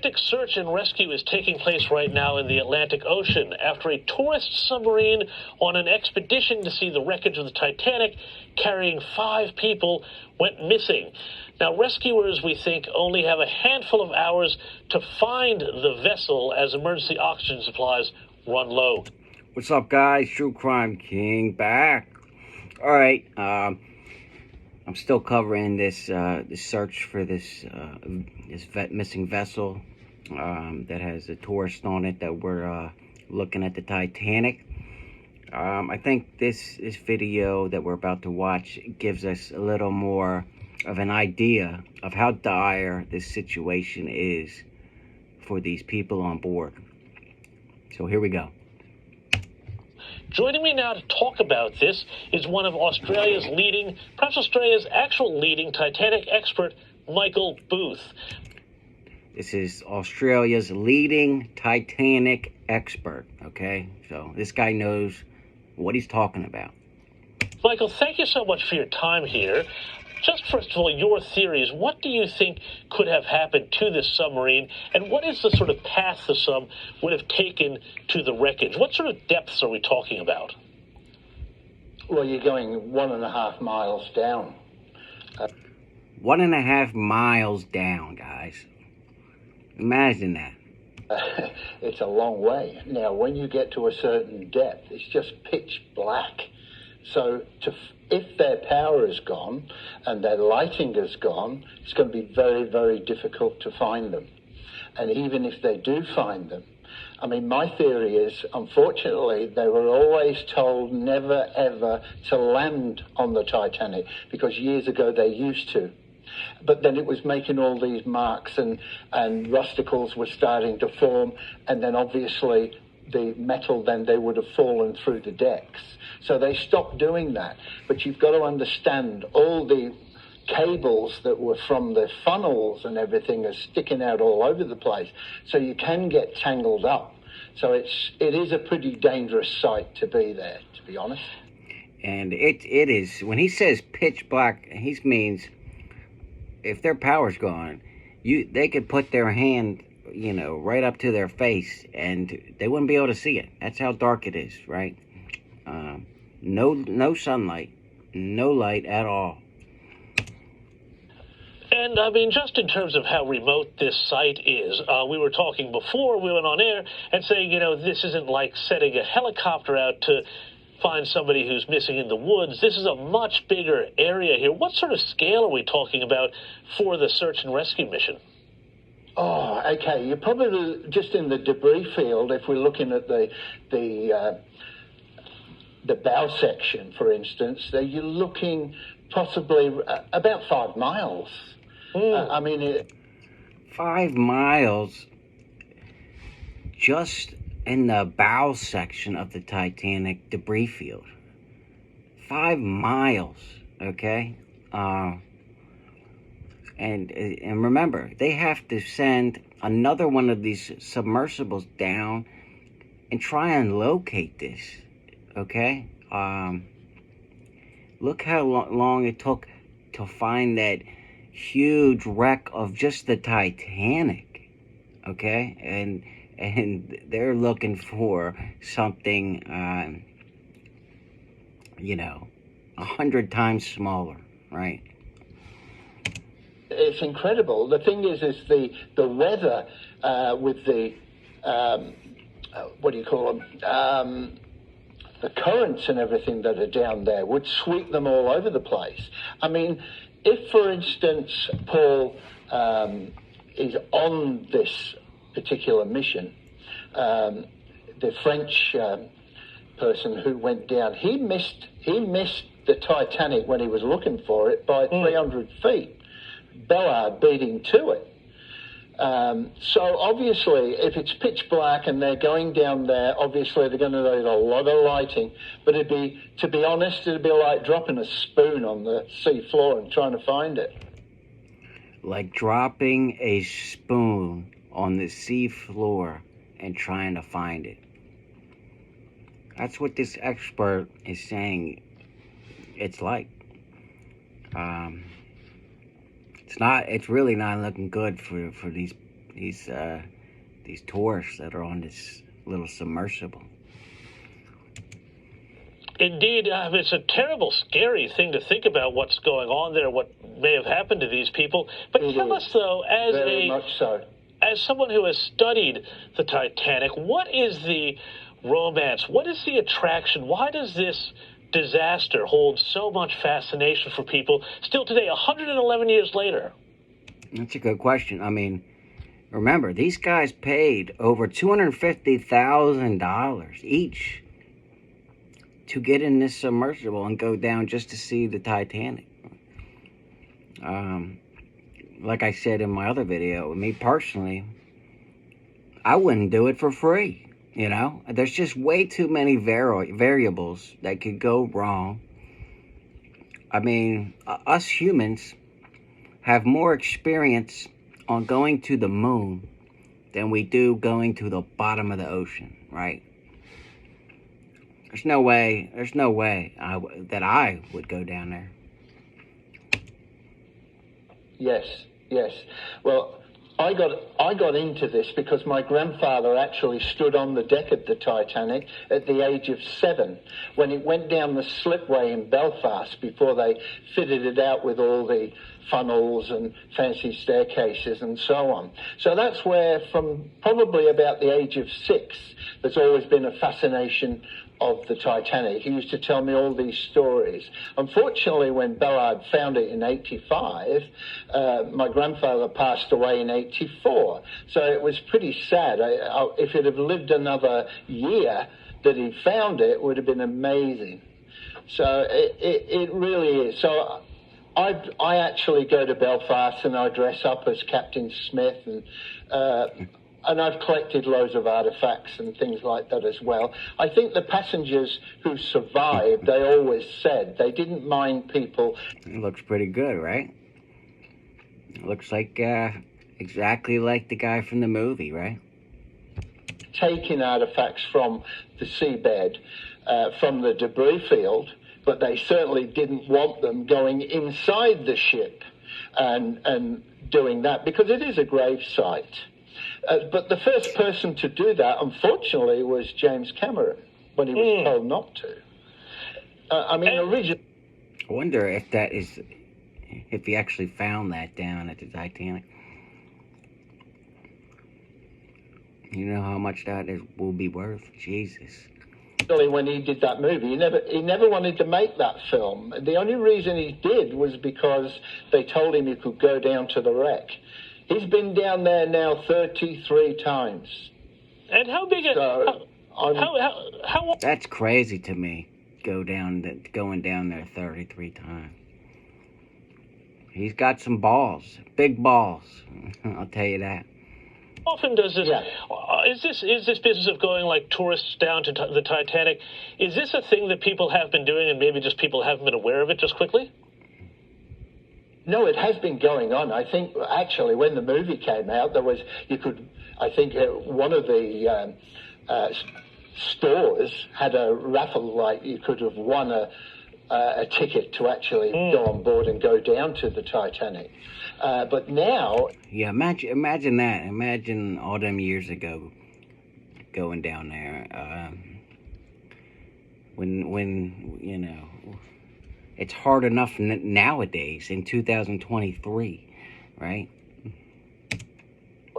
Arctic search and rescue is taking place right now in the Atlantic Ocean after a tourist submarine on an expedition to see the wreckage of the Titanic carrying 5 people went missing. Now, rescuers, we think, only have a handful of hours to find the vessel as emergency oxygen supplies run low. What's up, guys? True Crime King back. All right, I'm still covering this search for this missing vessel that has a tourist on it that we're looking at the Titanic. I think this video that we're about to watch gives us a little more of an idea of how dire this situation is for these people on board. So here we go. Joining me now to talk about this is one of Australia's leading, perhaps Australia's actual leading Titanic expert, Michael Booth. This is Australia's leading Titanic expert, okay? So this guy knows what he's talking about. Michael, thank you so much for your time here. Just first of all, your theories. What do you think could have happened to this submarine, and what is the sort of path the sub would have taken to the wreckage? What sort of depths are we talking about? Well, you're going 1.5 miles down. 1.5 miles down, guys. Imagine that. It's a long way. Now, when you get to a certain depth, it's just pitch black. So if their power is gone and their lighting is gone, it's going to be very, very difficult to find them. And even if they do find them, I mean, my theory is, unfortunately, they were always told never, ever to land on the Titanic, because years ago they used to. But then it was making all these marks and rusticles were starting to form, and then obviously the metal, then they would have fallen through the decks. So they stopped doing that. But you've got to understand, all the cables that were from the funnels and everything are sticking out all over the place. So you can get tangled up. So it is a pretty dangerous site to be there, to be honest. And it is, when he says pitch black, he means if their power's gone, they could put their hand, right up to their face, and they wouldn't be able to see it. That's how dark it is, right? No sunlight, no light at all. And, I mean, just in terms of how remote this site is, we were talking before we went on air and saying, this isn't like setting a helicopter out to find somebody who's missing in the woods. This is a much bigger area here. What sort of scale are we talking about for the search and rescue mission? Oh, okay. You're probably just in the debris field. If we're looking at the bow section, for instance, there you're looking possibly about 5 miles. 5 miles just in the bow section of the Titanic debris field. 5 miles, okay? And remember, they have to send another one of these submersibles down and try and locate this, okay? Look how long it took to find that huge wreck of just the Titanic, okay? And they're looking for something, 100 times smaller, right? It's incredible. The thing is the weather with the, what do you call them? The currents and everything that are down there would sweep them all over the place. I mean, if, for instance, Paul is on this particular mission, the French person who went down, he missed the Titanic when he was looking for it by 300 feet. Ballard beating to it. So obviously, if it's pitch black and they're going down there, obviously they're going to need a lot of lighting. But to be honest, it'd be like dropping a spoon on the sea floor and trying to find it. Like dropping a spoon on the sea floor and trying to find it. That's what this expert is saying it's like. It's really not looking good for these these tourists that are on this little submersible. Indeed, it's a terrible, scary thing to think about what's going on there, what may have happened to these people. But tell us, though, Very much so. As someone who has studied the Titanic, what is the romance? What is the attraction? Why does this disaster hold so much fascination for people still today, 111 years later? That's a good question. I mean, remember, these guys paid over $250,000 each to get in this submersible and go down just to see the Titanic. Like I said in my other video, me personally, I wouldn't do it for free. You know, there's just way too many variables that could go wrong. I mean, us humans have more experience on going to the moon than we do going to the bottom of the ocean, right? There's no way that I would go down there. Yes. Well, I got into this because my grandfather actually stood on the deck of the Titanic at the age of 7 when it went down the slipway in Belfast before they fitted it out with all the funnels and fancy staircases and so on. So that's where, from probably about the age of 6, there's always been a fascination of the Titanic. He used to tell me all these stories. Unfortunately, when Ballard found it in 85, my grandfather passed away in 84. So it was pretty sad. If it had lived another year that he found it, would have been amazing. So it really is. So I actually go to Belfast and I dress up as Captain Smith, and I've collected loads of artifacts and things like that as well. I think the passengers who survived, they always said they didn't mind people. It looks pretty good, right? It looks like exactly like the guy from the movie, right? Taking artifacts from the seabed, from the debris field, but they certainly didn't want them going inside the ship and doing that, because it is a grave site. But the first person to do that, unfortunately, was James Cameron when he was told not to. Originally. I wonder if he actually found that down at the Titanic. You know how much that will be worth? Jesus. When he did that movie, he never wanted to make that film. The only reason he did was because they told him he could go down to the wreck. He's been down there now 33 times. And how big how That's crazy to me, going down there 33 times. He's got some balls, big balls, I'll tell you that. often does this? Is this business of going like tourists down to the Titanic? Is this a thing that people have been doing, and maybe just people haven't been aware of it? Just quickly. No, it has been going on. I think actually when the movie came out, one of the stores had a raffle, like you could have won a ticket to actually go on board and go down to the Titanic. But now... Yeah, imagine that. Imagine all them years ago going down there. When you know... It's hard enough nowadays in 2023, right?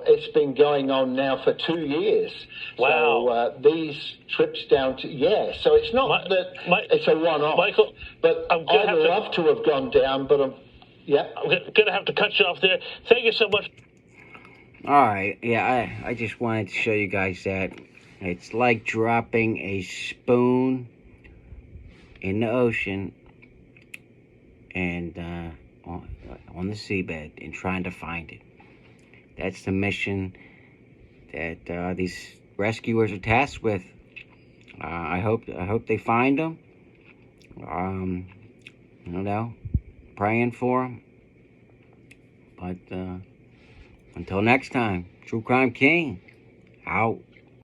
It's been going on now for 2 years. Wow. So these trips down to... Yeah, so it's not it's a one-off. Michael, but I'd love to have gone down, but I'm going to have to cut you off there. Thank you so much. All right. Yeah, I just wanted to show you guys that it's like dropping a spoon in the ocean and on the seabed and trying to find it. That's the mission that these rescuers are tasked with. I hope they find them. Praying for them. But until next time, True Crime King out.